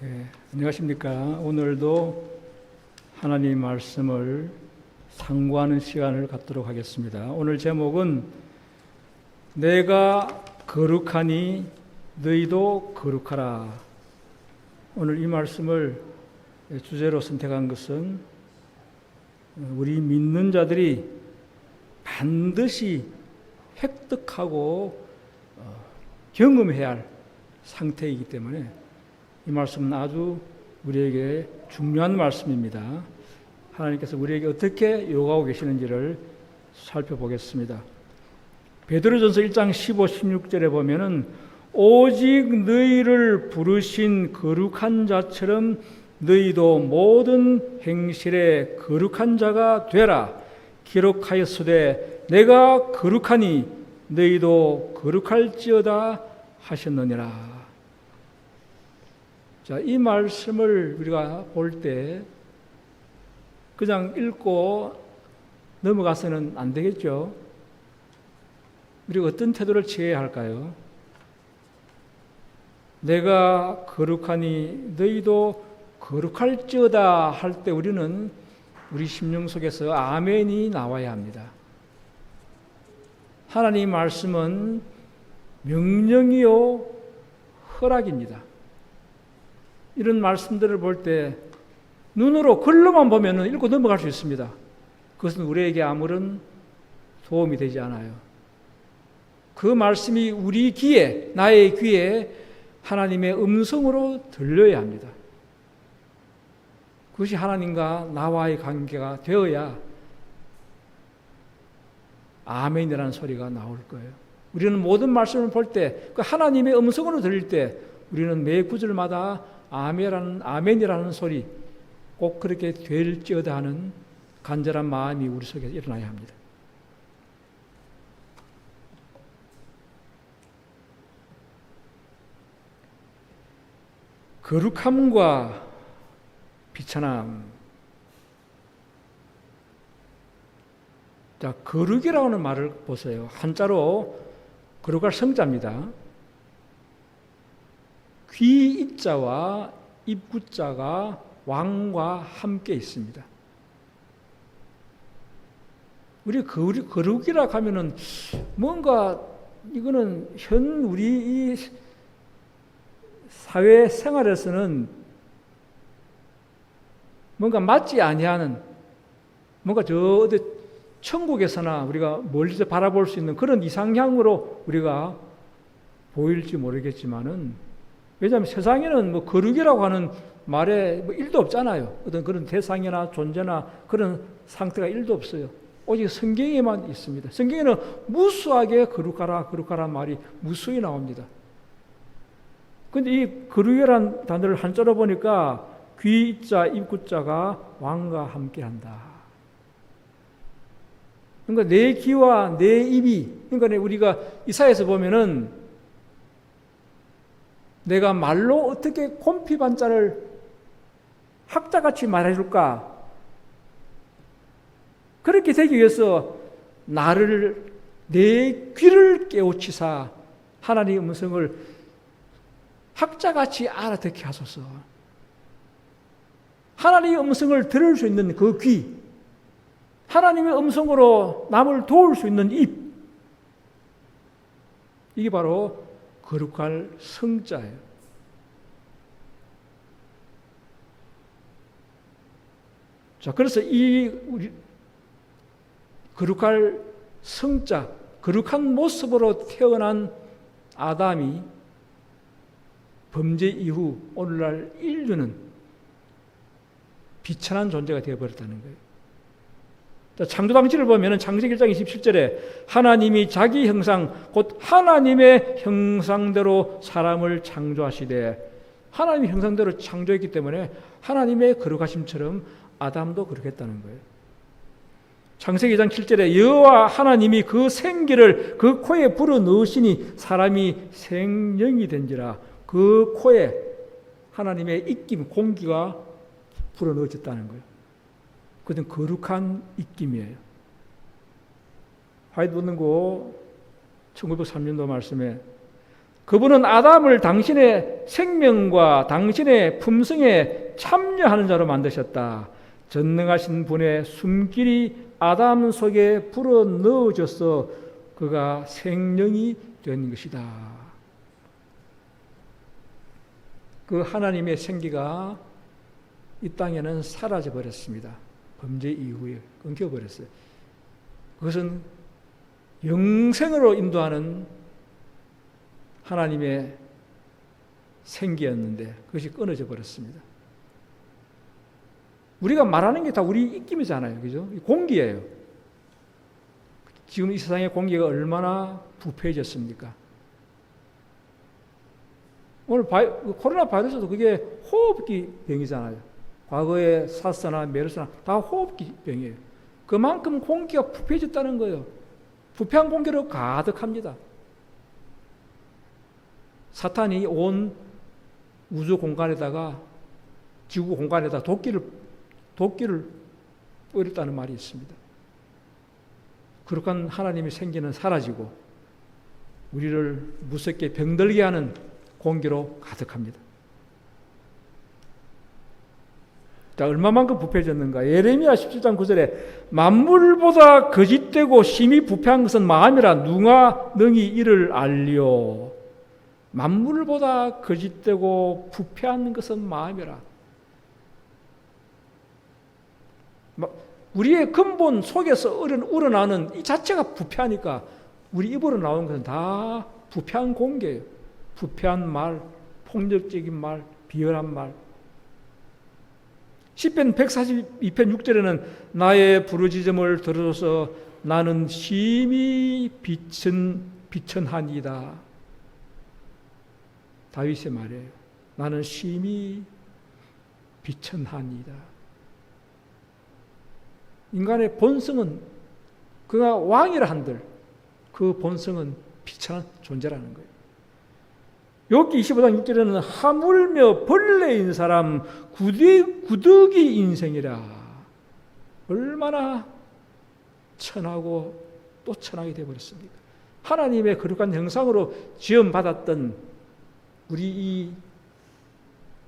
안녕하십니까. 오늘도 하나님 말씀을 상고하는 시간을 갖도록 하겠습니다. 오늘 제목은 내가 거룩하니 너희도 거룩하라. 오늘 이 말씀을 주제로 선택한 것은 우리 믿는 자들이 반드시 획득하고 경험해야 할 상태이기 때문에 이 말씀은 아주 우리에게 중요한 말씀입니다. 하나님께서 우리에게 어떻게 요구하고 계시는지를 살펴보겠습니다. 베드로전서 1장 15, 16절에 보면은 오직 너희를 부르신 거룩한 자처럼 너희도 모든 행실에 거룩한 자가 되라. 기록하였으되 내가 거룩하니 너희도 거룩할지어다 하셨느니라. 자, 이 말씀을 우리가 볼 때 그냥 읽고 넘어가서는 안 되겠죠. 우리가 어떤 태도를 취해야 할까요? 내가 거룩하니 너희도 거룩할지어다 할 때 우리는 우리 심령 속에서 아멘이 나와야 합니다. 하나님 말씀은 명령이요 허락입니다. 이런 말씀들을 볼 때 눈으로 글로만 보면 읽고 넘어갈 수 있습니다. 그것은 우리에게 아무런 도움이 되지 않아요. 그 말씀이 우리 귀에, 나의 귀에 하나님의 음성으로 들려야 합니다. 그것이 하나님과 나와의 관계가 되어야 아멘이라는 소리가 나올 거예요. 우리는 모든 말씀을 볼 때 그 하나님의 음성으로 들릴 때 우리는 매 구절마다 아멘이라는 소리 꼭 그렇게 될지어다 하는 간절한 마음이 우리 속에 일어나야 합니다. 거룩함과 비천함. 자, 거룩이라고 하는 말을 보세요. 한자로 거룩할 성자입니다. 귀 입자와 입구자가 왕과 함께 있습니다. 우리 거룩이라고 하면은 뭔가 이거는 우리 이 사회 생활에서는 뭔가 맞지 아니하는 뭔가 저 어디 천국에서나 우리가 멀리서 바라볼 수 있는 그런 이상향으로 우리가 보일지 모르겠지만은 왜냐하면 세상에는 뭐 거룩이라고 하는 말에 뭐 일도 없잖아요. 어떤 그런 대상이나 존재나 그런 상태가 일도 없어요. 오직 성경에만 있습니다. 성경에는 무수하게 거룩하라 말이 무수히 나옵니다. 그런데 이 거룩이라는 단어를 한자로 보니까 귀자, 입구자가 왕과 함께한다. 그러니까 내 귀와 내 입이, 그러니까 우리가 이사야에서 보면은 내가 말로 어떻게 곰피반자를 학자같이 말해줄까? 그렇게 되기 위해서 내 귀를 깨우치사 하나님의 음성을 학자같이 알아듣게 하소서. 하나님의 음성을 들을 수 있는 그 귀, 하나님의 음성으로 남을 도울 수 있는 입, 이게 바로 거룩할 성자예요. 자, 그래서 우리 거룩할 성자, 거룩한 모습으로 태어난 아담이 범죄 이후 오늘날 인류는 비천한 존재가 되어버렸다는 거예요. 창조 당시를 보면 창세기 1장 27절에 하나님이 자기 형상 곧 하나님의 형상대로 사람을 창조하시되 하나님의 형상대로 창조했기 때문에 하나님의 거룩하심처럼 아담도 그렇겠다는 거예요. 창세기 2장 7절에 여호와 하나님이 그 생기를 그 코에 불어넣으시니 사람이 생명이 된지라. 그 코에 하나님의 입김, 공기가 불어넣어졌다는 거예요. 그것은 거룩한 입김이에요. 화이트 논문고 1903년도 말씀에 그분은 아담을 당신의 생명과 당신의 품성에 참여하는 자로 만드셨다. 전능하신 분의 숨길이 아담 속에 불어 넣어져서 그가 생명이 된 것이다. 그 하나님의 생기가 이 땅에는 사라져 버렸습니다. 범죄 이후에 끊겨버렸어요. 그것은 영생으로 인도하는 하나님의 생기였는데 그것이 끊어져 버렸습니다. 우리가 말하는 게 다 우리 입김이잖아요. 그죠? 공기예요. 지금 이 세상의 공기가 얼마나 부패해졌습니까? 오늘 코로나 바이러스도 그게 호흡기 병이잖아요. 과거에 사스나 메르스나 다 호흡기 병이에요. 그만큼 공기가 부패해졌다는 거예요. 부패한 공기로 가득합니다. 사탄이 온 우주 공간에다가 지구 공간에다 도끼를 뿌렸다는 말이 있습니다. 거룩한 하나님의 생기는 사라지고 우리를 무섭게 병들게 하는 공기로 가득합니다. 자, 얼마만큼 부패해졌는가? 예레미야 17장 9절에 만물보다 거짓되고 심히 부패한 것은 마음이라 누가 능히 이를 알리오. 만물보다 거짓되고 부패한 것은 마음이라. 우리의 근본 속에서 우러나는 이 자체가 부패하니까 우리 입으로 나오는 것은 다 부패한 공개예요. 부패한 말, 폭력적인 말, 비열한 말. 시편 142편 6절에는 나의 부르짖음을 들어서 나는 심히 비천하니이다. 다윗의 말이에요. 나는 심히 비천하니이다. 인간의 본성은 그가 왕이라 한들 그 본성은 비천한 존재라는 거예요. 욥기 25장 6절에는 하물며 벌레인 사람 구더기 인생이라. 얼마나 천하고 또 천하게 되어버렸습니까? 하나님의 거룩한 형상으로 지음받았던 우리 이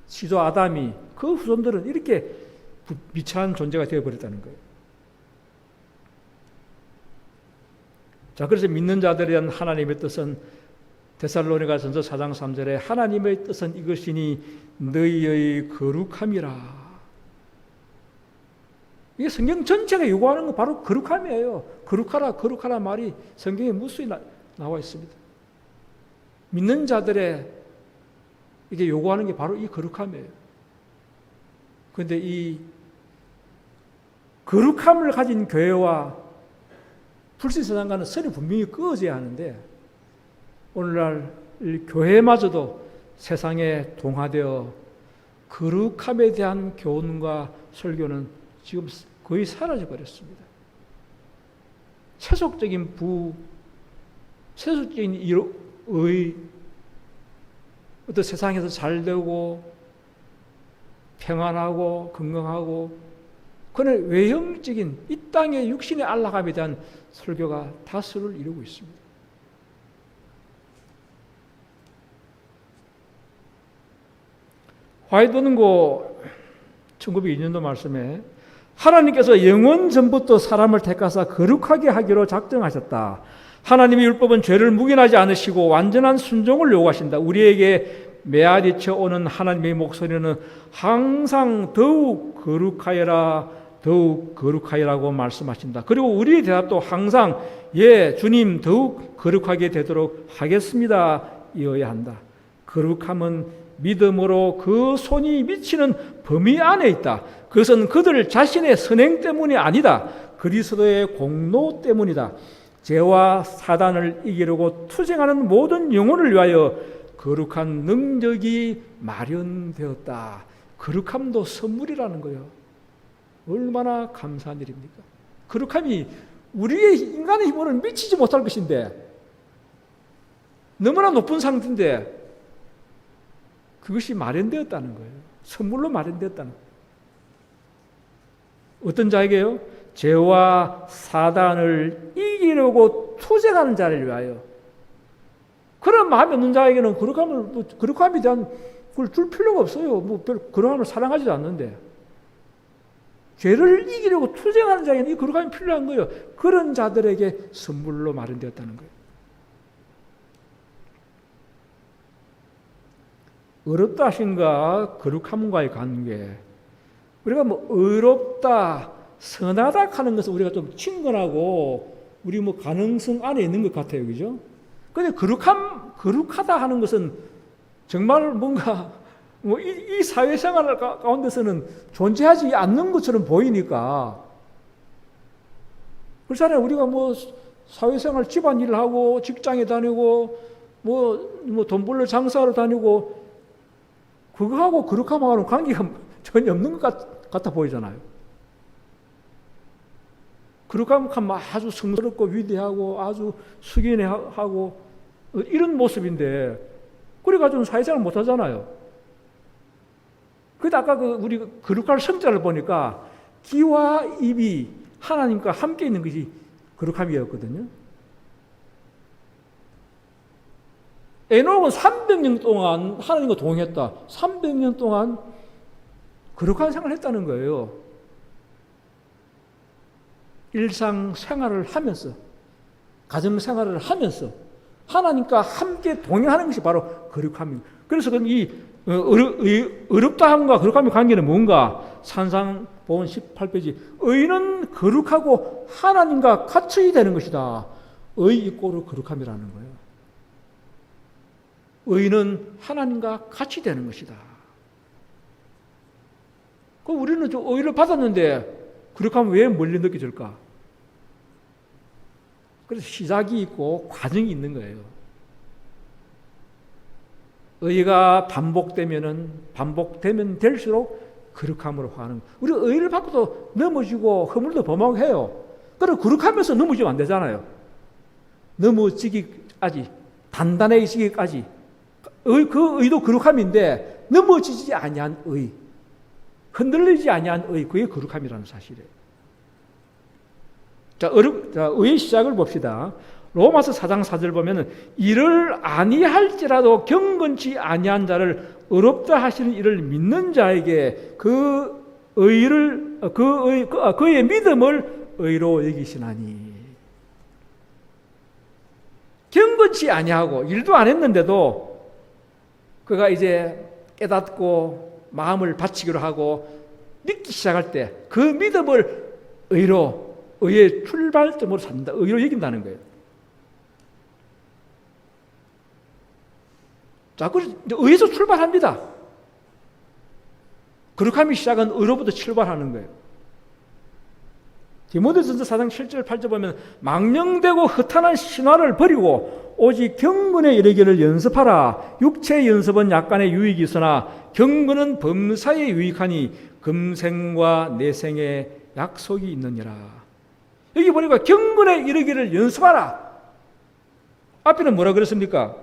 시조 아담이 그 후손들은 이렇게 비천한 존재가 되어버렸다는 거예요. 자, 그래서 믿는 자들에 대한 하나님의 뜻은 데살로니가전서 4장 3절에 하나님의 뜻은 이것이니 너희의 거룩함이라. 이게 성경 전체가 요구하는 건 바로 거룩함이에요. 거룩하라 말이 성경에 무수히 나와 있습니다. 믿는 자들의 이게 요구하는 게 바로 이 거룩함이에요. 그런데 이 거룩함을 가진 교회와 불신세상과는 선이 분명히 그어져야 하는데 오늘날 교회마저도 세상에 동화되어 거룩함에 대한 교훈과 설교는 지금 거의 사라져 버렸습니다. 세속적인 세속적인 의, 어떤 세상에서 잘 되고 평안하고 건강하고 그런 외형적인 이 땅의 육신의 안락함에 대한 설교가 다수를 이루고 있습니다. 화이트는고 1902년도 말씀에 하나님께서 영원 전부터 사람을 택하사 거룩하게 하기로 작정하셨다. 하나님의 율법은 죄를 묵인하지 않으시고 완전한 순종을 요구하신다. 우리에게 메아리쳐 오는 하나님의 목소리는 항상 더욱 거룩하여라고 말씀하신다. 그리고 우리의 대답도 항상 예, 주님 더욱 거룩하게 되도록 하겠습니다. 이어야 한다. 거룩함은 믿음으로 그 손이 미치는 범위 안에 있다. 그것은 그들 자신의 선행 때문이 아니다. 그리스도의 공로 때문이다. 죄와 사단을 이기려고 투쟁하는 모든 영혼을 위하여 거룩한 능력이 마련되었다. 거룩함도 선물이라는 거예요. 얼마나 감사한 일입니까? 거룩함이 우리의 인간의 힘으로는 미치지 못할 것인데 너무나 높은 상태인데 그것이 마련되었다는 거예요. 선물로 마련되었다는 거예요. 어떤 자에게요? 죄와 사단을 이기려고 투쟁하는 자를 위하여 그런 마음이 없는 자에게는 거룩함에 대한 그걸 줄 필요가 없어요. 거룩함을 사랑하지도 않는데. 죄를 이기려고 투쟁하는 자에게는 이 거룩함이 필요한 거예요. 그런 자들에게 선물로 마련되었다는 거예요. 어렵다 하신가 거룩함과의 관계. 우리가 의롭다, 선하다 하는 것은 우리가 좀 친근하고 우리 가능성 안에 있는 것 같아요. 그죠? 근데 거룩하다 하는 것은 정말 뭔가 이 사회생활 가운데서는 존재하지 않는 것처럼 보이니까. 그렇잖아요. 우리가 사회생활 집안일을 하고 직장에 다니고 돈 벌러 장사하러 다니고 그거하고 거룩함하고는 관계가 전혀 없는 것 같아 보이잖아요. 거룩함은 아주 성스럽고 위대하고 아주 숙연하고 이런 모습인데 그래가지고 사회생활 못하잖아요. 그런데 아까 우리 거룩할 성자를 보니까 귀와 입이 하나님과 함께 있는 것이 거룩함이었거든요. 에녹은 300년 동안 하나님과 동행했다. 300년 동안 거룩한 생활을 했다는 거예요. 일상생활을 하면서, 가정생활을 하면서 하나님과 함께 동행하는 것이 바로 거룩함입니다. 그래서 이 어렵다함과 거룩함의 관계는 뭔가? 산상보온 18페이지 의는 거룩하고 하나님과 같이 되는 것이다. 의 이꼬르 거룩함이라는 거예요. 의는 하나님과 같이 되는 것이다. 우리는 좀 의를 받았는데 거룩함은 왜 멀리 느껴질까? 그래서 시작이 있고 과정이 있는 거예요. 의가 반복되면 될수록 거룩함으로 화하는 거예요. 우리 의를 받고도 넘어지고 허물도 범하고 해요. 그리고 거룩하면서 넘어지면 안 되잖아요. 넘어지기까지, 단단해지기까지. 그 의도 거룩함인데 넘어지지 아니한 의, 흔들리지 아니한 의, 그게 거룩함이라는 사실이에요. 자, 의의 시작을 봅시다. 로마서 4장 4절 보면은 이를 아니할지라도 경건치 아니한 자를 의롭다 하시는 이를 믿는 자에게 그의 믿음을 의로 여기시나니. 경건치 아니하고 일도 안 했는데도 그가 이제 깨닫고 마음을 바치기로 하고 믿기 시작할 때 그 믿음을 의의 출발점으로 삼는다. 의로 여긴다는 거예요. 자, 그래서 의에서 출발합니다. 거룩함의 시작은 의로부터 출발하는 거예요. 디모데전서 4장 7절 8절 보면 망령되고 허탄한 신화를 버리고 오직 경건에 이르기를 연습하라. 육체의 연습은 약간의 유익이 있으나 경건은 범사에 유익하니 금생과 내생에 약속이 있느니라. 여기 보니까 경건에 이르기를 연습하라. 앞에는 뭐라 그랬습니까?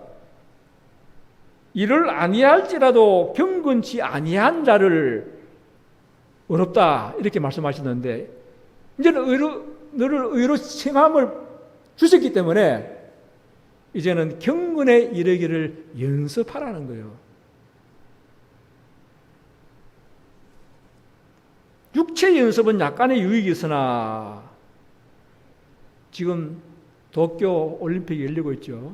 이를 아니할지라도 경건치 아니한 자를 어렵다 이렇게 말씀하셨는데 이제는 너를 의로 칭함을 주셨기 때문에 이제는 경건에 이르기를 연습하라는 거예요. 육체 연습은 약간의 유익이 있으나 지금 도쿄 올림픽이 열리고 있죠.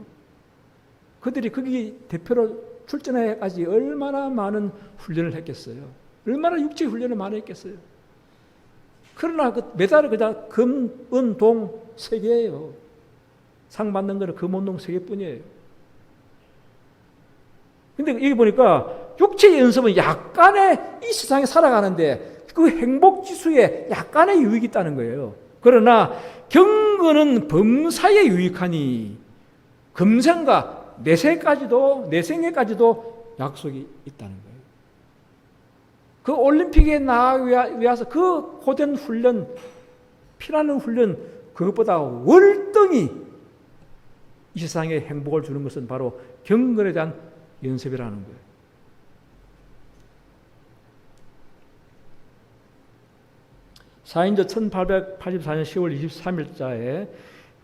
그들이 거기 대표로 출전해까지 얼마나 많은 훈련을 했겠어요. 얼마나 육체 훈련을 많이 했겠어요. 그러나 그 메달은 그냥 금, 은, 동 3개예요. 상 받는 거는 금, 은, 동 3개뿐이에요. 근데 여기 보니까 육체 연습은 약간의 이 세상에 살아가는데 그 행복 지수에 약간의 유익이 있다는 거예요. 그러나 경건은 범사에 유익하니 금생과 내생에까지도 약속이 있다는 거예요. 그 올림픽에 나가기 위해서 그 고된 훈련, 피나는 훈련, 그것보다 월등히 이 세상에 행복을 주는 것은 바로 경건에 대한 연습이라는 거예요. 사인조 1884년 10월 23일자에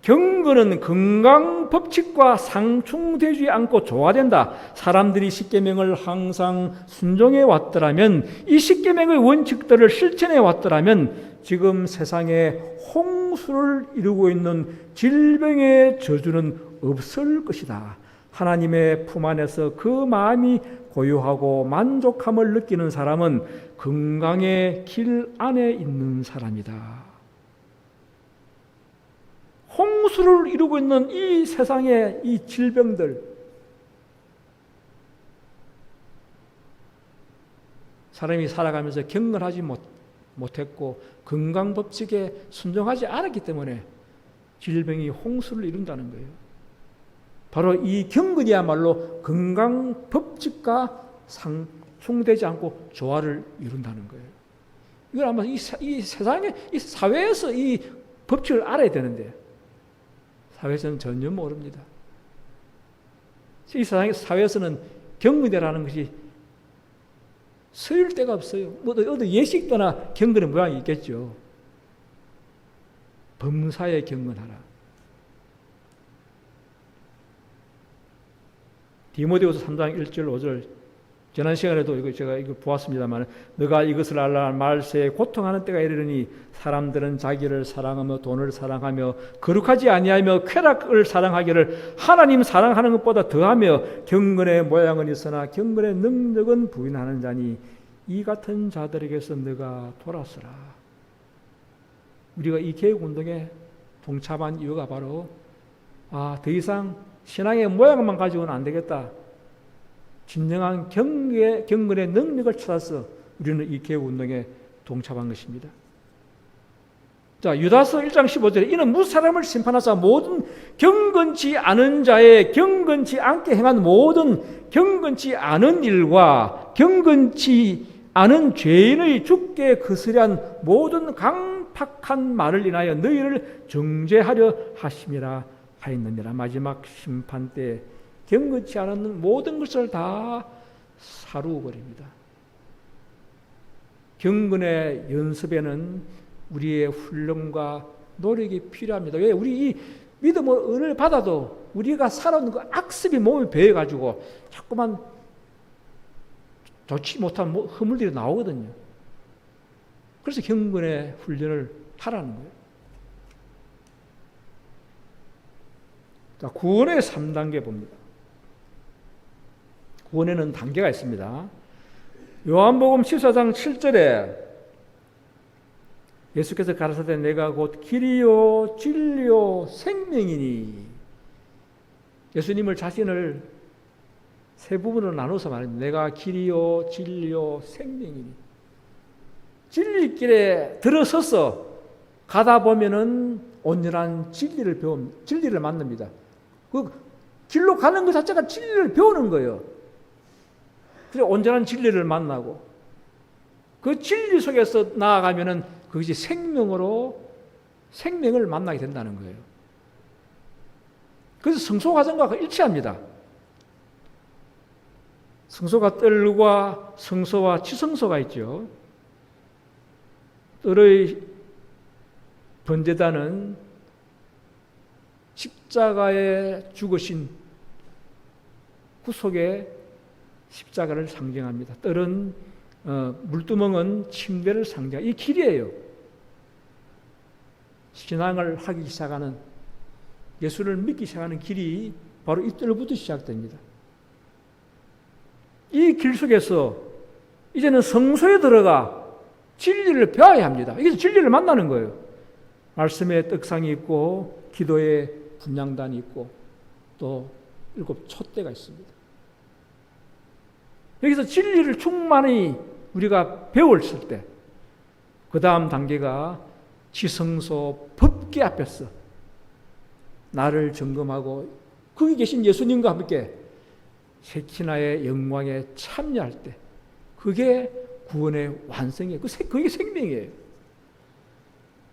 경건은 건강 법칙과 상충되지 않고 조화된다. 사람들이 십계명을 항상 순종해 왔더라면, 이 십계명의 원칙들을 실천해 왔더라면 지금 세상에 홍수를 이루고 있는 질병의 저주는 없을 것이다. 하나님의 품 안에서 그 마음이 고요하고 만족함을 느끼는 사람은 건강의 길 안에 있는 사람이다. 홍수를 이루고 있는 이 세상의 이 질병들, 사람이 살아가면서 경건하지 못했고 건강법칙에 순종하지 않았기 때문에 질병이 홍수를 이룬다는 거예요. 바로 이 경건이야말로 건강법칙과 상충되지 않고 조화를 이룬다는 거예요. 이건 아마 이 세상에, 이 사회에서 이 법칙을 알아야 되는데 사회에서는 전혀 모릅니다. 이 사회에서는 경건이라는 것이 서일 데가 없어요. 어디 예식도나 경건의 모양이 있겠죠. 범사에 경건하라. 디모데후서 3장 1절 5절, 지난 시간에도 제가 이거 보았습니다만, 너가 이것을 알라. 말세에 고통하는 때가 이르니 사람들은 자기를 사랑하며 돈을 사랑하며 거룩하지 아니하며 쾌락을 사랑하기를 하나님 사랑하는 것보다 더하며 경건의 모양은 있으나 경건의 능력은 부인하는 자니 이 같은 자들에게서 너가 돌아서라. 우리가 이 개혁운동에 동참한 이유가 바로 더 이상 신앙의 모양만 가지고는 안 되겠다. 진정한 경건의 능력을 찾아서 우리는 이 개혁운동에 동참한 것입니다. 자, 유다서 1장 15절에 이는 무사람을 심판하사 모든 경건치 않은 자의 경건치 않게 행한 모든 경건치 않은 일과 경건치 않은 죄인의 죽게 거스란 모든 강팍한 말을 인하여 너희를 정죄하려 하심이라 하였느니라. 마지막 심판 때 경건치 않은 모든 것을 다 사루어 버립니다. 경건의 연습에는 우리의 훈련과 노력이 필요합니다. 왜? 우리 이 믿음을 은혜를 받아도 우리가 살아오는 그 악습이 몸에 배어가지고 자꾸만 좋지 못한 허물들이 나오거든요. 그래서 경건의 훈련을 하라는 거예요. 자, 구원의 3단계 봅니다. 구원에는 단계가 있습니다. 요한복음 14장 7절에 예수께서 가라사대 내가 곧 길이요 진리요 생명이니, 예수님을 자신을 세 부분으로 나눠서 말합니다. 내가 길이요 진리요 생명이니, 진리길에 들어서서 가다 보면은 온전한 진리를 만납니다. 그 길로 가는 것 자체가 진리를 배우는 거예요. 그래서 온전한 진리를 만나고 그 진리 속에서 나아가면은 그것이 생명을 만나게 된다는 거예요. 그래서 성소 과정과 일치합니다. 성소가 뜰과 성소와 치성소가 있죠. 뜰의 번제단은 십자가에 죽으신 구속의 십자가를 상징합니다. 뜰은 물두멍은 침대를 상징합니다. 이 길이에요. 신앙을 하기 시작하는, 예수를 믿기 시작하는 길이 바로 이 뜰부터 시작됩니다. 이 길 속에서 이제는 성소에 들어가 진리를 배워야 합니다. 이게 진리를 만나는 거예요. 말씀의 떡상이 있고 기도의 분향단이 있고 또 7 촛대가 있습니다. 여기서 진리를 충만히 우리가 배웠을 때 그 다음 단계가 지성소 법궤 앞에서 나를 점검하고 거기 계신 예수님과 함께 세키나의 영광에 참여할 때 그게 구원의 완성이에요. 그게 생명이에요.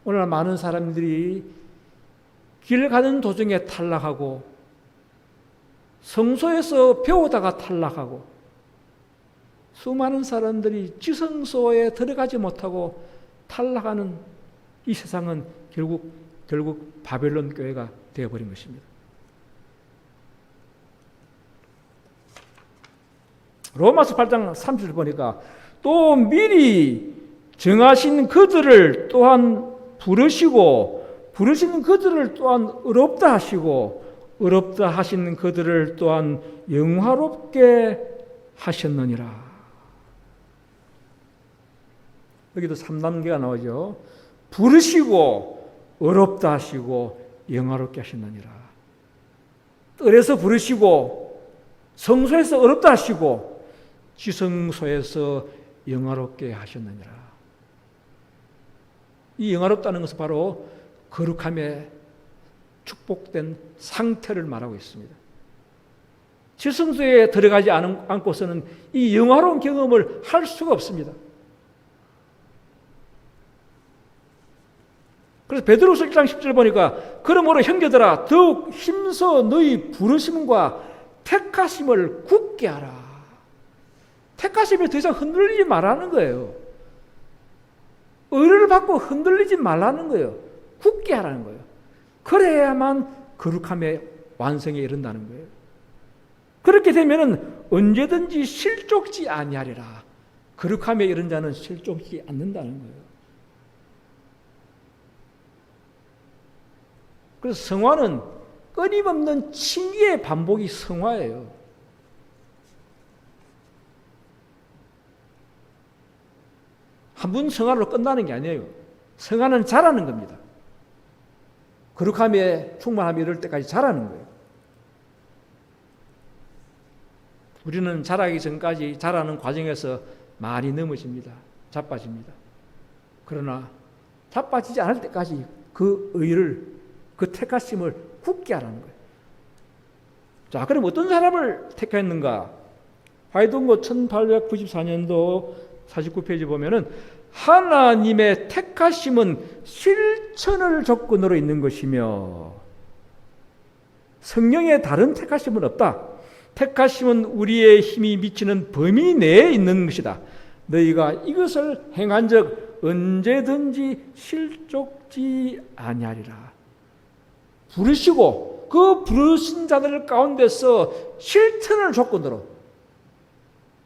오늘 많은 사람들이 길 가는 도중에 탈락하고 성소에서 배우다가 탈락하고 수많은 사람들이 지성소에 들어가지 못하고 탈락하는 이 세상은 결국 결국 바벨론 교회가 되어버린 것입니다. 로마서 8장 30절 보니까 또 미리 정하신 그들을 또한 부르시고 부르시는 그들을 또한 의롭다 하시고 의롭다 하시는 그들을 또한 영화롭게 하셨느니라. 여기도 3단계가 나오죠. 부르시고 의롭다 하시고 영화롭게 하셨느니라. 뜰에서 부르시고 성소에서 의롭다 하시고 지성소에서 영화롭게 하셨느니라. 이 영화롭다는 것은 바로 거룩함에 축복된 상태를 말하고 있습니다. 지성소에 들어가지 않고서는 이 영화로운 경험을 할 수가 없습니다. 그래서 베드로서 1장 10절 보니까 그러므로 형제들아 더욱 힘써 너희 부르심과 택하심을 굳게 하라. 택하심이 더 이상 흔들리지 말라는 거예요. 의를 받고 흔들리지 말라는 거예요. 굳게 하라는 거예요. 그래야만 거룩함의 완성에 이른다는 거예요. 그렇게 되면은 언제든지 실족지 아니하리라. 거룩함에 이른 자는 실족지 않는다는 거예요. 그래서 성화는 끊임없는 칭의의 반복이 성화예요. 한 번 성화로 끝나는 게 아니에요. 성화는 자라는 겁니다. 거룩함에 충만함에 이를 때까지 자라는 거예요. 우리는 자라기 전까지 자라는 과정에서 많이 넘어집니다. 자빠집니다. 그러나 자빠지지 않을 때까지 그 의를, 그 택하심을 굳게 하라는 거예요. 자, 그럼 어떤 사람을 택했는가? 화이동고 1894년도 49페이지 보면은 하나님의 택하심은 실천을 조건으로 있는 것이며 성령의 다른 택하심은 없다. 택하심은 우리의 힘이 미치는 범위 내에 있는 것이다. 너희가 이것을 행한 적 언제든지 실족지 아니하리라. 부르시고 그 부르신 자들 가운데서 실천을 조건으로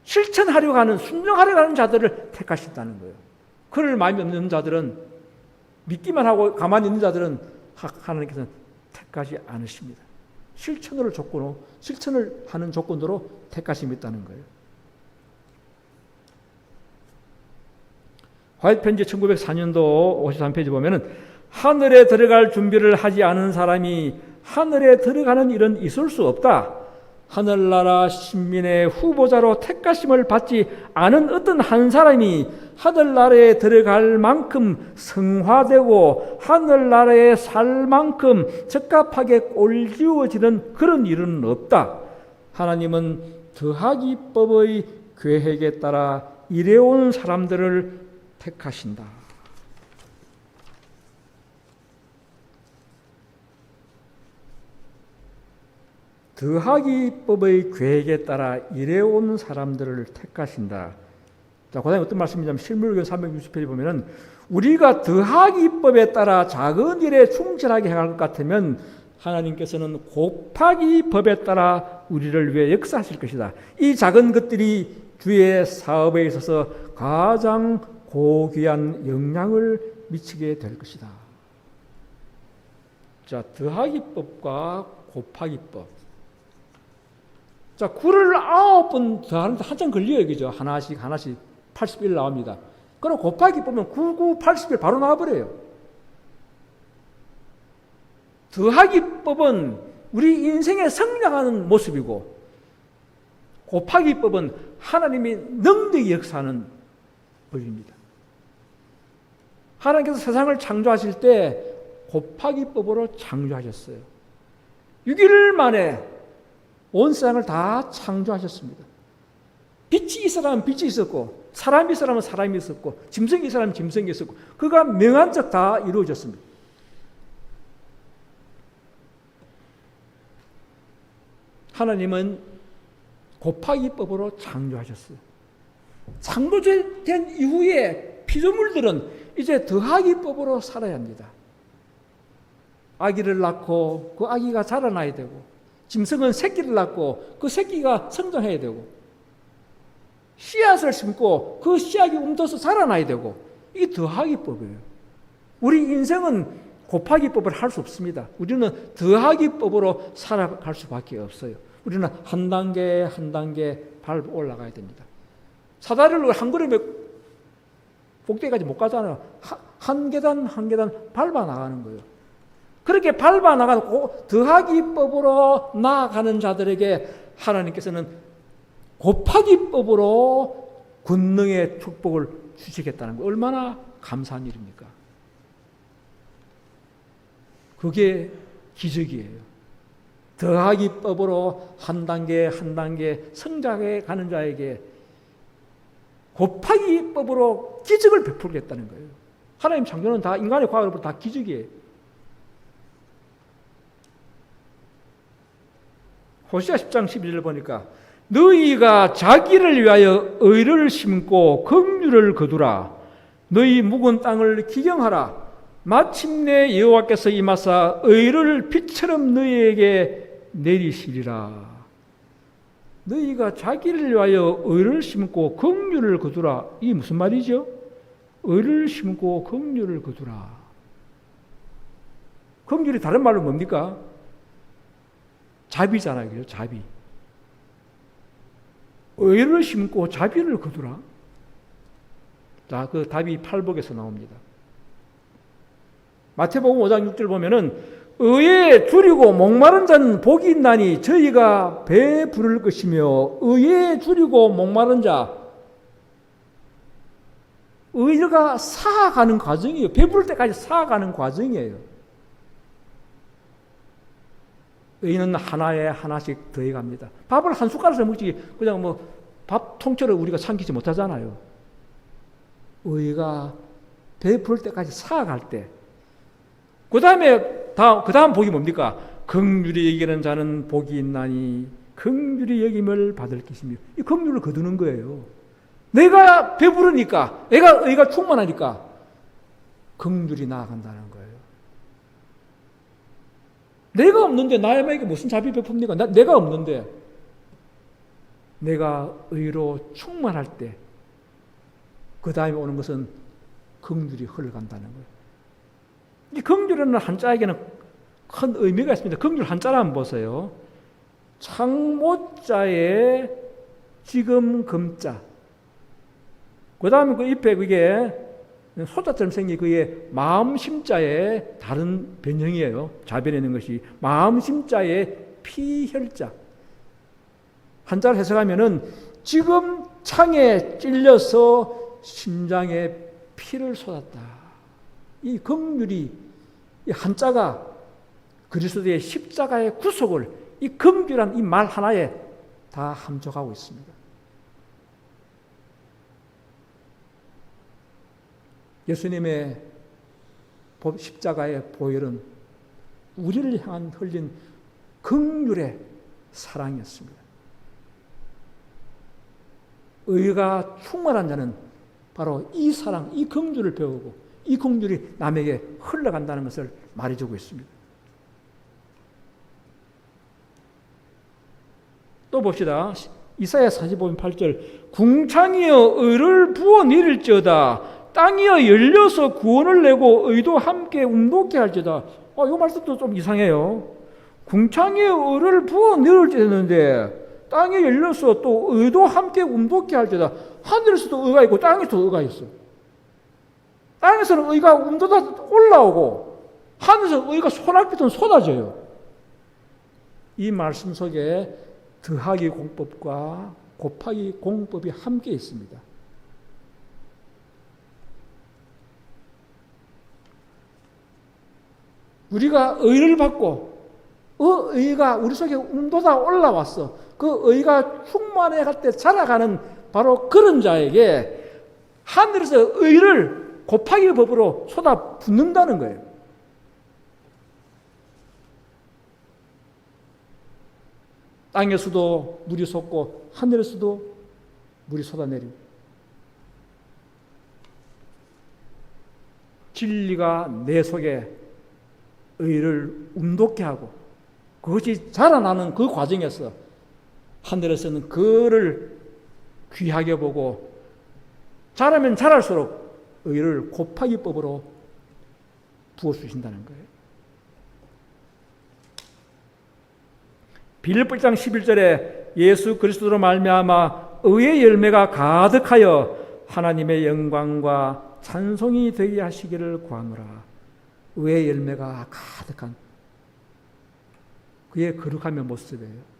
실천하려고 하는, 순종하려고 하는 자들을 택하신다는 거예요. 그럴 마음이 없는 자들은, 믿기만 하고 가만히 있는 자들은 하나님께서는 택하지 않으십니다. 실천을 하는 조건으로 택하심이 있다는 거예요. 화이트 편지 1904년도 53페이지 보면은 하늘에 들어갈 준비를 하지 않은 사람이 하늘에 들어가는 일은 있을 수 없다. 하늘나라 신민의 후보자로 택하심을 받지 않은 어떤 한 사람이 하늘나라에 들어갈 만큼 성화되고 하늘나라에 살 만큼 적합하게 꼴지워지는 그런 일은 없다. 하나님은 더하기법의 계획에 따라 일해온 사람들을 택하신다. 더하기법의 계획에 따라 일해온 사람들을 택하신다. 자, 그 다음에 어떤 말씀이냐면 실물교훈 360페이지 보면은 우리가 더하기법에 따라 작은 일에 충실하게 행할 것 같으면 하나님께서는 곱하기 법에 따라 우리를 위해 역사하실 것이다. 이 작은 것들이 주의 사업에 있어서 가장 고귀한 영향을 미치게 될 것이다. 자, 더하기법과 곱하기법. 자, 9를 9번 더하는데 한참 걸려요. 그죠? 하나씩 81 나옵니다. 그럼 곱하기 보면 9, 9, 81 바로 나와버려요. 더하기법은 우리 인생에 성장하는 모습이고 곱하기법은 하나님이 능력이 역사하는 법입니다. 하나님께서 세상을 창조하실 때 곱하기법으로 창조하셨어요. 6일 만에 온 세상을 다 창조하셨습니다. 빛이 있으라면 빛이 있었고 사람이 있으라면 사람이 있었고 짐승이 있으라면 짐승이 있었고 그가 명한 적 다 이루어졌습니다. 하나님은 곱하기법으로 창조하셨어요. 창조된 이후에 피조물들은 이제 더하기법으로 살아야 합니다. 아기를 낳고 그 아기가 자라나야 되고, 짐승은 새끼를 낳고 그 새끼가 성장해야 되고, 씨앗을 심고 그 씨앗이 움켜서 자라나야 되고, 이게 더하기법이에요. 우리 인생은 곱하기법을 할 수 없습니다. 우리는 더하기법으로 살아갈 수밖에 없어요. 우리는 한 단계 한 단계 밟아 올라가야 됩니다. 사다리를 한 걸음에 꼭대기까지 못 가잖아요. 한 계단 한 계단 밟아 나가는 거예요. 그렇게 밟아 나가고 더하기법으로 나아가는 자들에게 하나님께서는 곱하기법으로 권능의 축복을 주시겠다는 거, 얼마나 감사한 일입니까? 그게 기적이에요. 더하기법으로 한 단계 한 단계 성장해 가는 자에게 곱하기법으로 기적을 베풀겠다는 거예요. 하나님 창조는 다 인간의 과학으로 다 기적이에요. 호시아 10장 11절을 보니까 너희가 자기를 위하여 의를 심고 긍휼을 거두라. 너희 묵은 땅을 기경하라. 마침내 여호와께서 임하사 의를 빛처럼 너희에게 내리시리라. 너희가 자기를 위하여 의를 심고 긍휼을 거두라. 이게 무슨 말이죠? 의를 심고 긍휼을 거두라. 긍휼이 다른 말로 뭡니까? 자비잖아요. 그죠? 자비. 의를 심고 자비를 거두라. 자, 그 답이 팔복에서 나옵니다. 마태복음 5장 6절 보면은 의에 줄이고 목마른 자는 복이 있나니 저희가 배 부를 것이며, 의에 줄이고 목마른 자, 의가 쌓아가는 과정이에요. 배부를 때까지 쌓아가는 과정이에요. 의는 하나에 하나씩 더해갑니다. 밥을 한 숟가락을 먹지 그냥 뭐 밥 통째로 우리가 삼키지 못하잖아요. 의가 배부를 때까지 쌓아갈 때, 그 다음 복이 뭡니까? 긍휼히 여기는 자는 복이 있나니 긍휼히 여김을 받을 것이며, 이 긍휼을 거두는 거예요. 내가 배부르니까, 내가 의가 충만하니까 긍휼히 나아간다는 거예요. 내가 없는데 남에게 무슨 자비 베풉니까? 내가 없는데 내가 의로 충만할 때 그 다음에 오는 것은 긍휼이 흘러간다는 거예요. 이 긍휼이라는 한자에게는 큰 의미가 있습니다. 긍휼 한자를 한번 보세요. 창모자에 지금 금자, 그 다음에 그 옆에 그게 소자처럼 생긴 그게 마음심자의 다른 변형이에요. 자변하는 것이 마음심자의 피혈자. 한자를 해석하면은 지금 창에 찔려서 심장에 피를 쏟았다. 이 긍휼이, 이 한자가 그리스도의 십자가의 구속을 이 긍휼한 이 말 하나에 다 함정하고 있습니다. 예수님의 십자가의 보혈은 우리를 향한 흘린 긍휼의 사랑이었습니다. 의가 충만한 자는 바로 이 사랑, 이 긍휼을 배우고 이 긍휼이 남에게 흘러간다는 것을 말해주고 있습니다. 또 봅시다. 이사야 45편 8절 궁창이여 의를 부어 내릴지어다 땅이여 열려서 구원을 내고 의도 함께 운동케 할지어다. 이 말씀도 좀 이상해요. 궁창이여 의를 부어 내릴지어다 했는데 땅이 열려서 또 의도 함께 운동케 할지어다. 하늘에서도 의가 있고 땅에서도 의가 있어. 땅에서는 의가 운동다 올라오고 하늘에서 의가 소낙비처럼 쏟아져요. 이 말씀 속에 더하기 공법과 곱하기 공법이 함께 있습니다. 우리가 의를 받고 의가 우리 속에 운동다 올라왔어. 그 의가 충만해 갈 때 자라가는 바로 그런 자에게 하늘에서 의를 곱하기 법으로 쏟아 붓는다는 거예요. 땅에서도 물이 솟고 하늘에서도 물이 쏟아내리고 진리가 내 속에 의를 움돋게 하고 그것이 자라나는 그 과정에서 하늘에서는 그를 귀하게 보고 자라면 자랄수록 의를 곱하기법으로 부어주신다는 거예요. 빌립보 1장 11절에 예수 그리스도로 말미암아 의의 열매가 가득하여 하나님의 영광과 찬송이 되게 하시기를 구하노라. 의의 열매가 가득한 그의 거룩함의 모습이에요.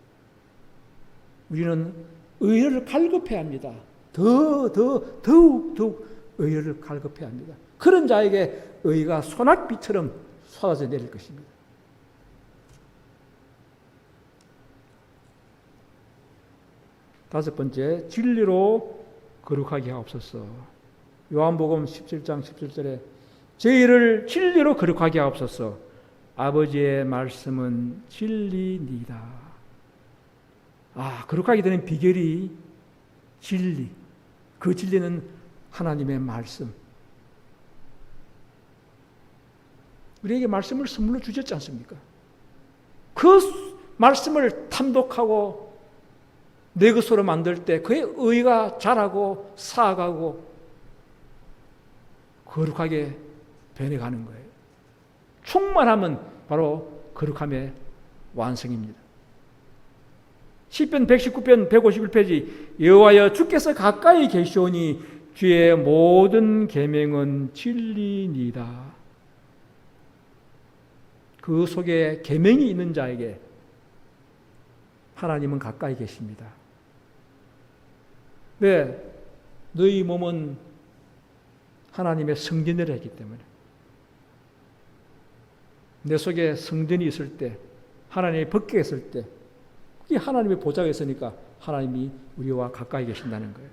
우리는 의를 갈급해야 합니다. 더욱 의를 갈급해야 합니다. 그런 자에게 의가 소낙비처럼 쏟아져 내릴 것입니다. 다섯 번째, 진리로 거룩하게 하옵소서. 요한복음 17장 17절에 저희를 진리로 거룩하게 하옵소서. 아버지의 말씀은 진리니이다. 거룩하게 되는 비결이 진리. 그 진리는 하나님의 말씀. 우리에게 말씀을 선물로 주셨지 않습니까? 그 말씀을 탐독하고 내 것으로 만들 때 그의 의가 자라고 쌓아가고 거룩하게 변해가는 거예요. 충만함은 바로 거룩함의 완성입니다. 시편 119편 151페이지 여호와여 주께서 가까이 계시오니 주의 모든 계명은 진리니이다. 그 속에 계명이 있는 자에게 하나님은 가까이 계십니다. 왜? 너희 몸은 하나님의 성전이라 했기 때문에 내 속에 성전이 있을 때 하나님의 법궤가 있을 때 그게 하나님의 보좌가 있으니까 하나님이 우리와 가까이 계신다는 거예요.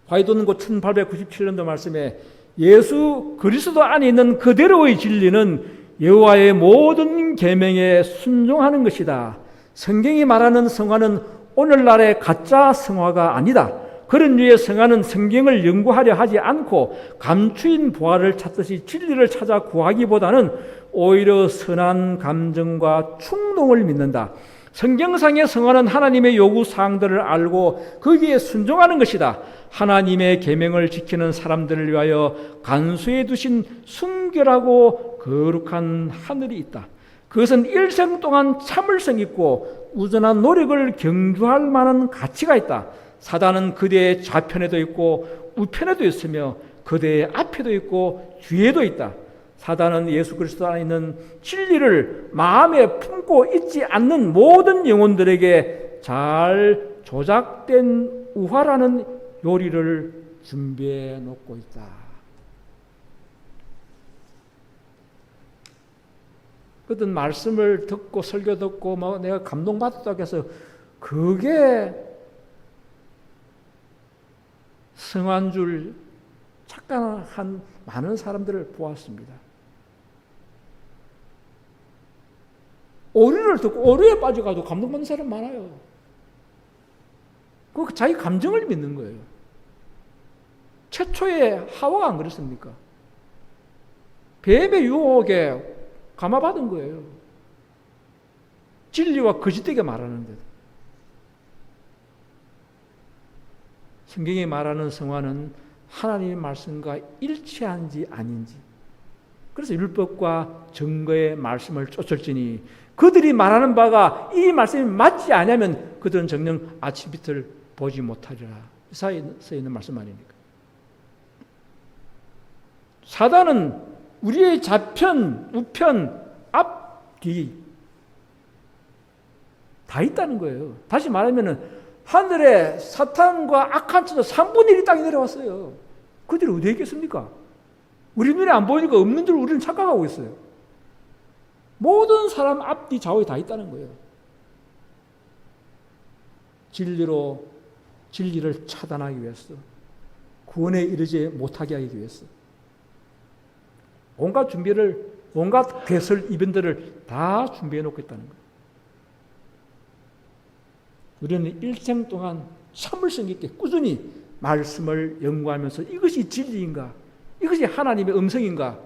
화이도는고 1897년도 말씀에 예수 그리스도 안에 있는 그대로의 진리는 여호와의 모든 계명에 순종하는 것이다. 성경이 말하는 성화는 오늘날의 가짜 성화가 아니다. 그런 류의 성화는 성경을 연구하려 하지 않고 감추인 보화를 찾듯이 진리를 찾아 구하기보다는 오히려 선한 감정과 충동을 믿는다. 성경상의 성화는 하나님의 요구사항들을 알고 거기에 순종하는 것이다. 하나님의 계명을 지키는 사람들을 위하여 간수해 두신 순결하고 거룩한 하늘이 있다. 그것은 일생 동안 참을성 있고 우전한 노력을 경주할 만한 가치가 있다. 사단은 그대의 좌편에도 있고 우편에도 있으며 그대의 앞에도 있고 뒤에도 있다. 사단은 예수 그리스도 안에 있는 진리를 마음에 품고 있지 않는 모든 영혼들에게 잘 조작된 우화라는 요리를 준비해 놓고 있다. 어떤 말씀을 듣고 설교 듣고 내가 감동받았다고 해서 그게 성한 줄 착각한 많은 사람들을 보았습니다. 오류를 듣고 오류에 빠져가도 감동받는 사람 많아요. 그 자기 감정을 믿는 거예요. 최초의 하와가 안 그랬습니까? 뱀의 유혹에 감화받은 거예요. 진리와 거짓되게 말하는데. 성경이 말하는 성화는 하나님의 말씀과 일치한지 아닌지. 그래서 율법과 증거의 말씀을 쫓을지니 그들이 말하는 바가 이 말씀이 맞지 않으면 그들은 정녕 아침 빛을 보지 못하리라. 사이에 써 있는 말씀 아닙니까? 사단은 우리의 좌편, 우편, 앞, 뒤 다 있다는 거예요. 다시 말하면 하늘에 사탄과 악한 천사 3분의 1이 땅에 내려왔어요. 그들이 어디에 있겠습니까? 우리 눈에 안 보이니까 없는 줄 우리는 착각하고 있어요. 모든 사람 앞뒤 좌우에 다 있다는 거예요. 진리를 차단하기 위해서, 구원에 이르지 못하게 하기 위해서 온갖 괴설 이벤트를 다 준비해 놓고 있다는 거예요. 우리는 일생 동안 참을성 있게 꾸준히 말씀을 연구하면서 이것이 진리인가? 이것이 하나님의 음성인가?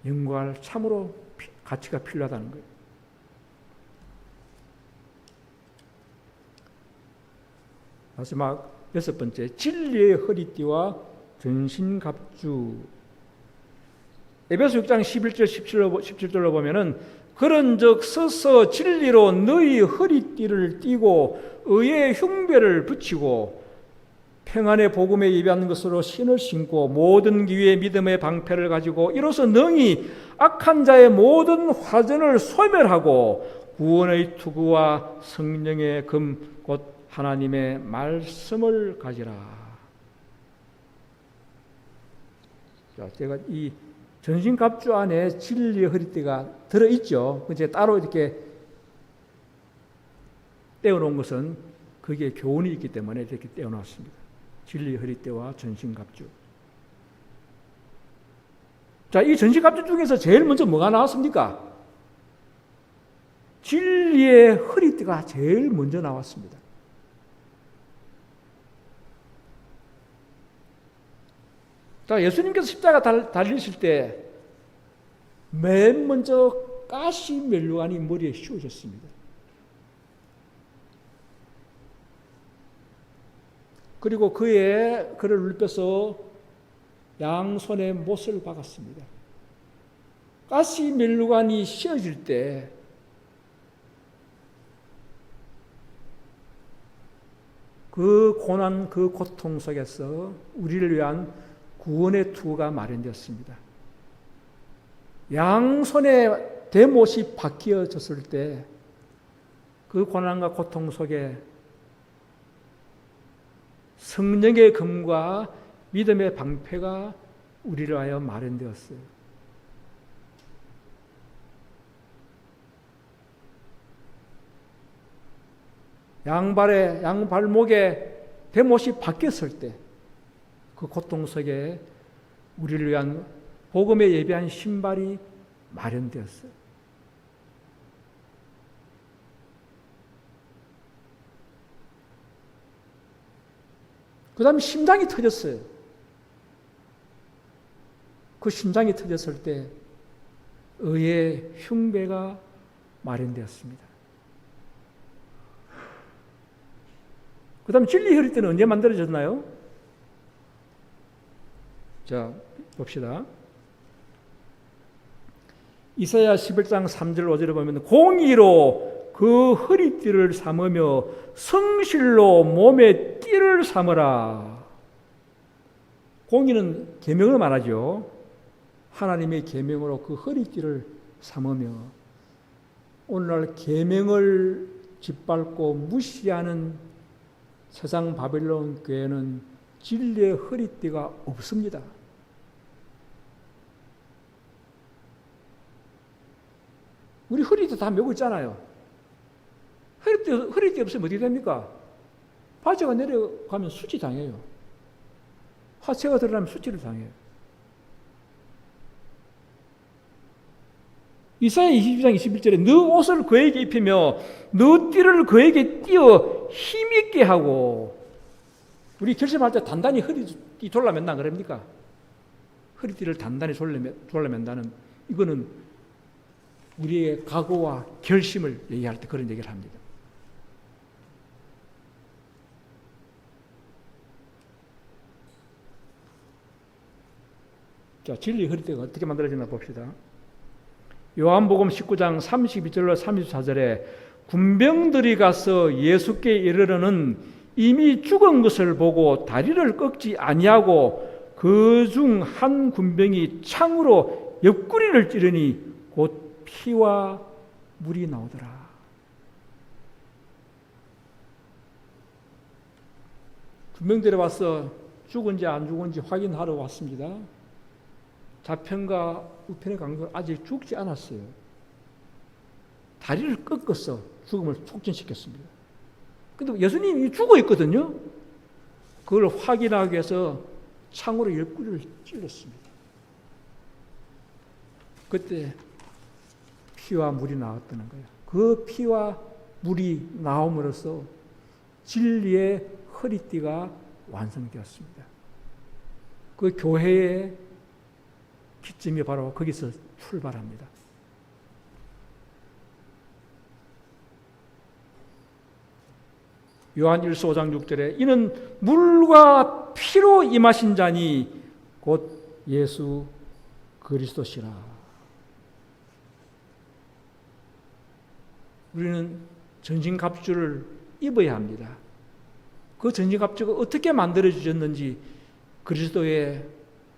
연구할 참으로 가치가 필요하다는 거예요. 마지막 6번째, 진리의 허리띠와 전신갑주. 에베소 6장 11절 17절로 보면은 그런즉 서서 진리로 너희 허리띠를 띠고 의의 흉배를 붙이고 평안의 복음에 예비한 것으로 신을 신고 모든 기회의 믿음의 방패를 가지고 이로써 능히 악한 자의 모든 화전을 소멸하고 구원의 투구와 성령의 금 곧 하나님의 말씀을 가지라. 자, 제가 이 전신갑주 안에 진리의 허리띠가 들어있죠. 제가 따로 이렇게 떼어놓은 것은 거기에 교훈이 있기 때문에 이렇게 떼어놨습니다. 진리의 허리띠와 전신갑주. 자, 이 전신갑주 중에서 제일 먼저 뭐가 나왔습니까? 진리의 허리띠가 제일 먼저 나왔습니다. 자, 예수님께서 십자가 달리실 때 맨 먼저 가시 멜루안이 머리에 씌워졌습니다. 그리고 그의 그를 눌려서 양손에 못을 박았습니다. 가시 멜루안이 씌워질 때 그 고난, 그 고통 속에서 우리를 위한 구원의 투구가 마련되었습니다. 양손에 대못이 박혀졌을 때 그 고난과 고통 속에 성령의 금과 믿음의 방패가 우리를 하여 마련되었어요. 양발목에 대못이 박혔을 때 그 고통 속에 우리를 위한 복음에 예비한 신발이 마련되었어요. 그 다음에 심장이 터졌어요. 그 심장이 터졌을 때 의의 흉배가 마련되었습니다. 그 다음에 진리 허리띠는 언제 만들어졌나요? 자, 봅시다. 이사야 11장 3절 5절에 보면 공의로 그 허리띠를 삼으며 성실로 몸에 띠를 삼으라. 공의는 계명을 말하죠. 하나님의 계명으로 그 허리띠를 삼으며 오늘날 계명을 짓밟고 무시하는 세상 바벨론 교회는 진리의 허리띠가 없습니다. 우리 허리띠 다 메고 있잖아요. 허리띠 없으면 어떻게 됩니까? 바지가 내려가면 수치 당해요. 하체가 드러나면 수치를 당해요. 이사야 22장 21절에 너 옷을 그에게 입히며 너 띠를 그에게 띄어 힘있게 하고, 우리 결심할 때 단단히 허리띠 졸라맨다 그럽니까? 허리띠를 단단히 졸라맨다는, 이거는 우리의 각오와 결심을 얘기할 때 그런 얘기를 합니다. 자, 진리 허리띠가 어떻게 만들어지나 봅시다. 요한복음 19장 32절로 34절에 군병들이 가서 예수께 이르러는 이미 죽은 것을 보고 다리를 꺾지 아니하고 그 중 한 군병이 창으로 옆구리를 찌르니 곧 피와 물이 나오더라. 군병들이 와서 죽은지 안 죽은지 확인하러 왔습니다. 좌편과 우편의 강도는 아직 죽지 않았어요. 다리를 꺾어서 죽음을 촉진시켰습니다. 근데 예수님이 죽어 있거든요. 그걸 확인하기 위해서 창으로 옆구리를 찔렀습니다. 그때 피와 물이 나왔다는 거예요. 그 피와 물이 나옴으로써 진리의 허리띠가 완성되었습니다. 그 교회의 기점이 바로 거기서 출발합니다. 요한 1서 5장 6절에 이는 물과 피로 임하신 자니 곧 예수 그리스도시라. 우리는 전신갑주를 입어야 합니다. 그 전신갑주가 어떻게 만들어졌는지 그리스도의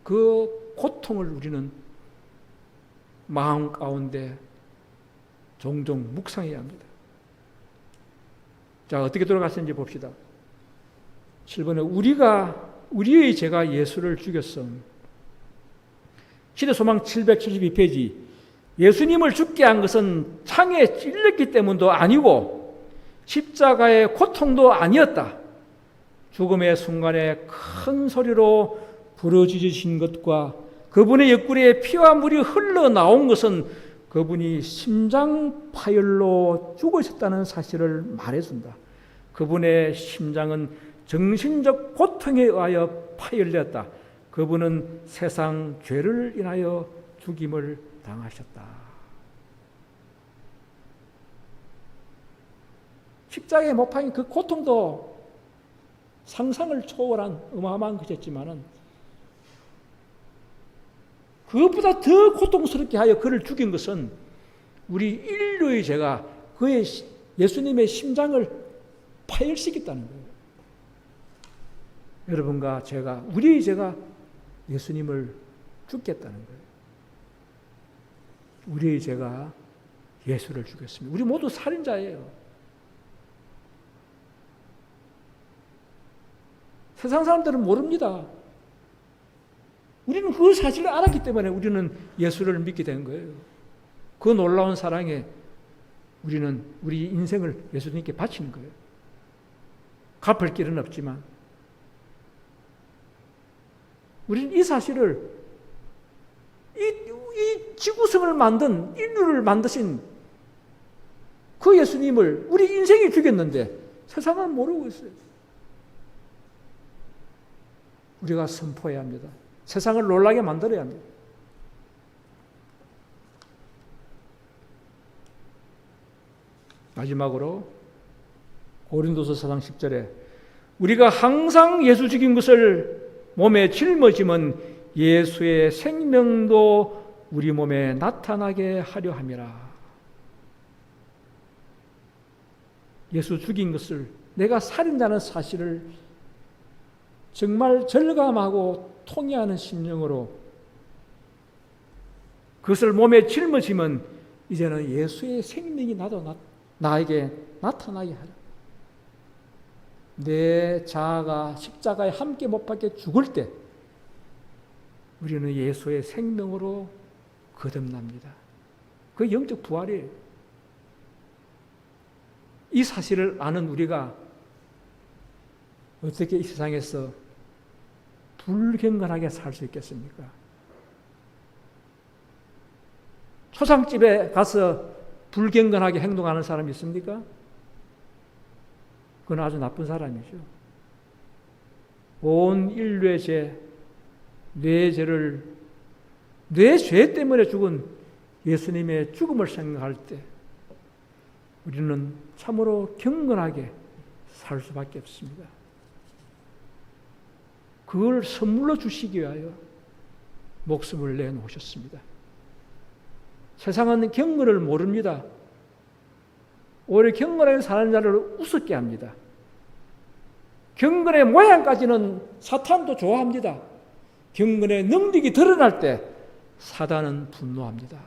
그 고통을 우리는 마음 가운데 종종 묵상해야 합니다. 자, 어떻게 돌아갔는지 봅시다. 7번에 우리의 죄가 예수를 죽였음. 시대소망 772페이지. 예수님을 죽게 한 것은 창에 찔렸기 때문도 아니고 십자가의 고통도 아니었다. 죽음의 순간에 큰 소리로 부르짖으신 것과 그분의 옆구리에 피와 물이 흘러나온 것은 그분이 심장 파열로 죽으셨다는 사실을 말해준다. 그분의 심장은 정신적 고통에 의하여 파열되었다. 그분은 세상 죄를 인하여 죽임을 당하셨다. 십자가에 못 박힌 그 고통도 상상을 초월한 어마어마한 것이었지만은 그것보다 더 고통스럽게 하여 그를 죽인 것은 우리 인류의 죄가 그의 예수님의 심장을 파열시켰다는 거예요. 여러분과 제가, 우리의 죄가 예수님을 죽겠다는 거예요. 우리의 죄가 예수를 죽였습니다. 우리 모두 살인자예요. 세상 사람들은 모릅니다. 우리는 그 사실을 알았기 때문에 우리는 예수를 믿게 된 거예요. 그 놀라운 사랑에 우리는 우리 인생을 예수님께 바치는 거예요. 갚을 길은 없지만 우리는 이 사실을 이 지구성을 만든 인류를 만드신 그 예수님을 우리 인생이 죽였는데 세상은 모르고 있어요. 우리가 선포해야 합니다. 세상을 놀라게 만들어야 합니다. 마지막으로 고린도서 4장 10절에 우리가 항상 예수 죽인 것을 몸에 짊어지면 예수의 생명도 우리 몸에 나타나게 하려 함이라. 예수 죽인 것을, 내가 살인자는 사실을 정말 절감하고 통회하는 심령으로 그것을 몸에 짊어지면 이제는 예수의 생명이 나에게 나타나게 하라. 내 자아가 십자가에 함께 못 박혀 죽을 때 우리는 예수의 생명으로 거듭납니다. 그 영적 부활이에요. 이 사실을 아는 우리가 어떻게 이 세상에서 불경건하게 살 수 있겠습니까? 초상집에 가서 불경건하게 행동하는 사람이 있습니까? 그건 아주 나쁜 사람이죠. 온 인류의 죄, 뇌의 죄를, 뇌 죄 때문에 죽은 예수님의 죽음을 생각할 때 우리는 참으로 경건하게 살 수밖에 없습니다. 그걸 선물로 주시기 위하여 목숨을 내놓으셨습니다. 세상은 경건을 모릅니다. 오히려 경건하게 사는 자를 우습게 합니다. 경건의 모양까지는 사탄도 좋아합니다. 경건의 능력이 드러날 때 사단은 분노합니다.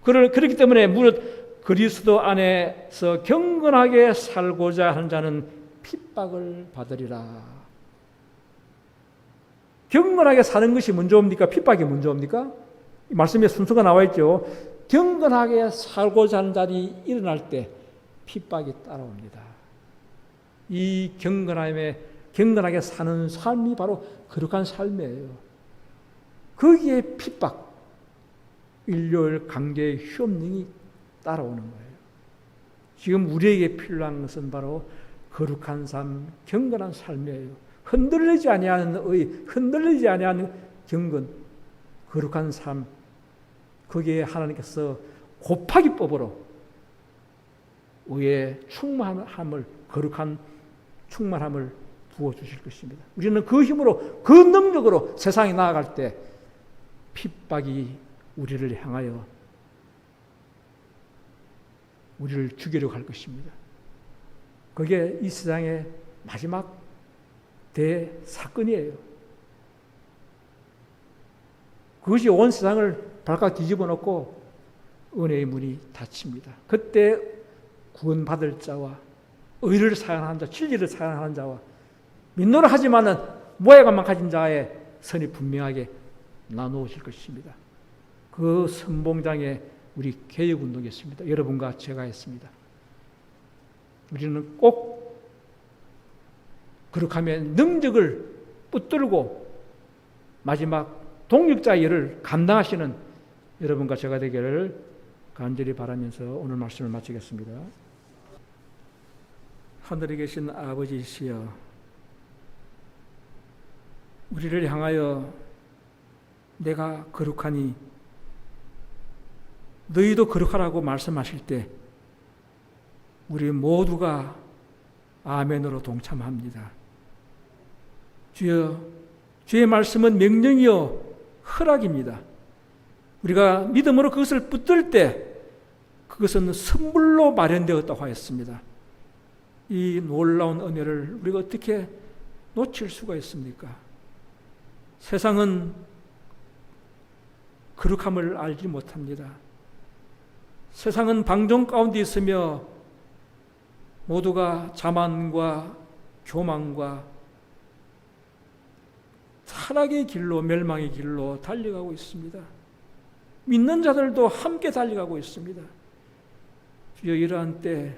그렇기 때문에 무릇 그리스도 안에서 경건하게 살고자 하는 자는 핍박을 받으리라. 경건하게 사는 것이 먼저 옵니까? 핍박이 먼저 옵니까? 말씀에 순서가 나와 있죠. 경건하게 살고자 하는 자리 일어날 때 핍박이 따라옵니다. 이 경건하게 사는 삶이 바로 거룩한 삶이에요. 거기에 핍박, 일요일 강제의 휴업령이 따라오는 거예요. 지금 우리에게 필요한 것은 바로 거룩한 삶, 경건한 삶이에요. 흔들리지 아니하는 의, 흔들리지 아니하는 경건, 거룩한 삶, 거기에 하나님께서 곱하기법으로 의의 충만함을, 거룩한 충만함을 부어주실 것입니다. 우리는 그 힘으로, 그 능력으로 세상에 나아갈 때 핍박이 우리를 향하여 우리를 죽이려고 할 것입니다. 그게 이 세상의 마지막 대사건이에요. 그것이 온 세상을 발칵 뒤집어 놓고 은혜의 문이 닫힙니다. 그때 구원받을 자와 의를 사랑하는 자, 진리를 사랑하는 자와 믿노라 하지만은 모양만 가진 자의 선이 분명하게 나누어질 것입니다. 그 선봉장에 우리 개혁운동이 있습니다. 여러분과 제가 했습니다. 우리는 꼭 그렇게 하면 능력을 붙들고 마지막 동력자의 일을 감당하시는 여러분과 제가 되기를 간절히 바라면서 오늘 말씀을 마치겠습니다. 하늘에 계신 아버지시여, 우리를 향하여 내가 거룩하니 너희도 거룩하라고 말씀하실 때 우리 모두가 아멘으로 동참합니다. 주여, 주의 말씀은 명령이요 허락입니다. 우리가 믿음으로 그것을 붙들 때 그것은 선물로 마련되었다고 하였습니다. 이 놀라운 은혜를 우리가 어떻게 놓칠 수가 있습니까? 세상은 거룩함을 알지 못합니다. 세상은 방종 가운데 있으며 모두가 자만과 교만과 타락의 길로, 멸망의 길로 달려가고 있습니다. 믿는 자들도 함께 달려가고 있습니다. 주여, 이러한 때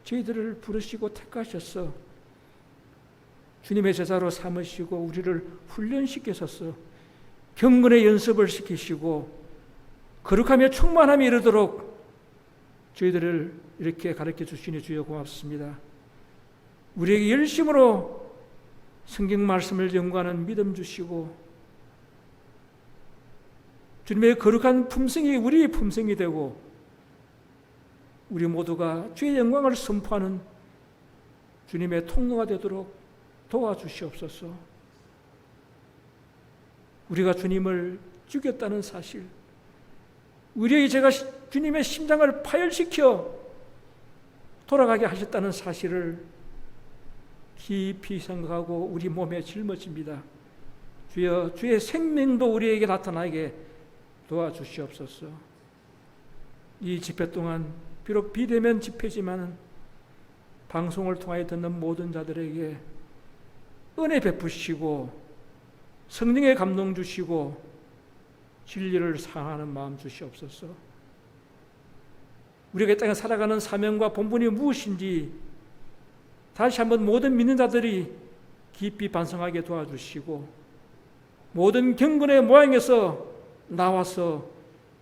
저희들을 부르시고 택하셔서 주님의 제자로 삼으시고 우리를 훈련시키셔서 경건의 연습을 시키시고 거룩하며 충만함이 이르도록 저희들을 이렇게 가르쳐 주시니 주여 고맙습니다. 우리에게 열심으로 성경 말씀을 연구하는 믿음 주시고 주님의 거룩한 품성이 우리의 품성이 되고 우리 모두가 주의 영광을 선포하는 주님의 통로가 되도록 도와주시옵소서. 우리가 주님을 죽였다는 사실, 우리의 죄가 주님의 심장을 파열시켜 돌아가게 하셨다는 사실을 깊이 생각하고 우리 몸에 짊어집니다. 주여, 주의 생명도 우리에게 나타나게 도와주시옵소서. 이 집회 동안 비록 비대면 집회지만 방송을 통하여 듣는 모든 자들에게 은혜 베푸시고 성령의 감동 주시고 진리를 사랑하는 마음 주시옵소서. 우리가 이 땅에 살아가는 사명과 본분이 무엇인지 다시 한번 모든 믿는 자들이 깊이 반성하게 도와주시고 모든 경건의 모양에서 나와서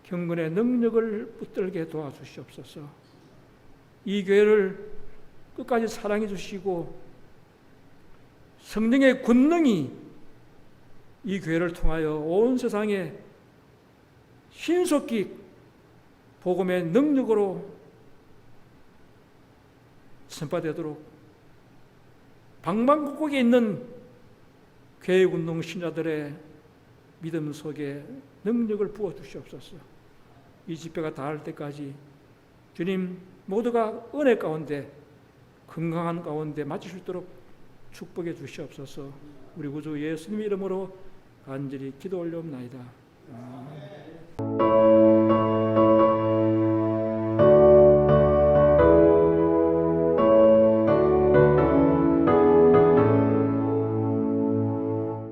경건의 능력을 붙들게 도와주시옵소서. 이 교회를 끝까지 사랑해 주시고 성령의 권능이 이 교회를 통하여 온 세상에 신속히 복음의 능력으로 선포되도록 방방곡곡에 있는 교회운동 신자들의 믿음 속에 능력을 부어주시옵소서. 이 집회가 다할 때까지 주님 모두가 은혜 가운데 건강한 가운데 맞을 수 있도록 축복해 주시옵소서. 우리 구주 예수님의 이름으로 간절히 기도 올려옵나이다. 아멘.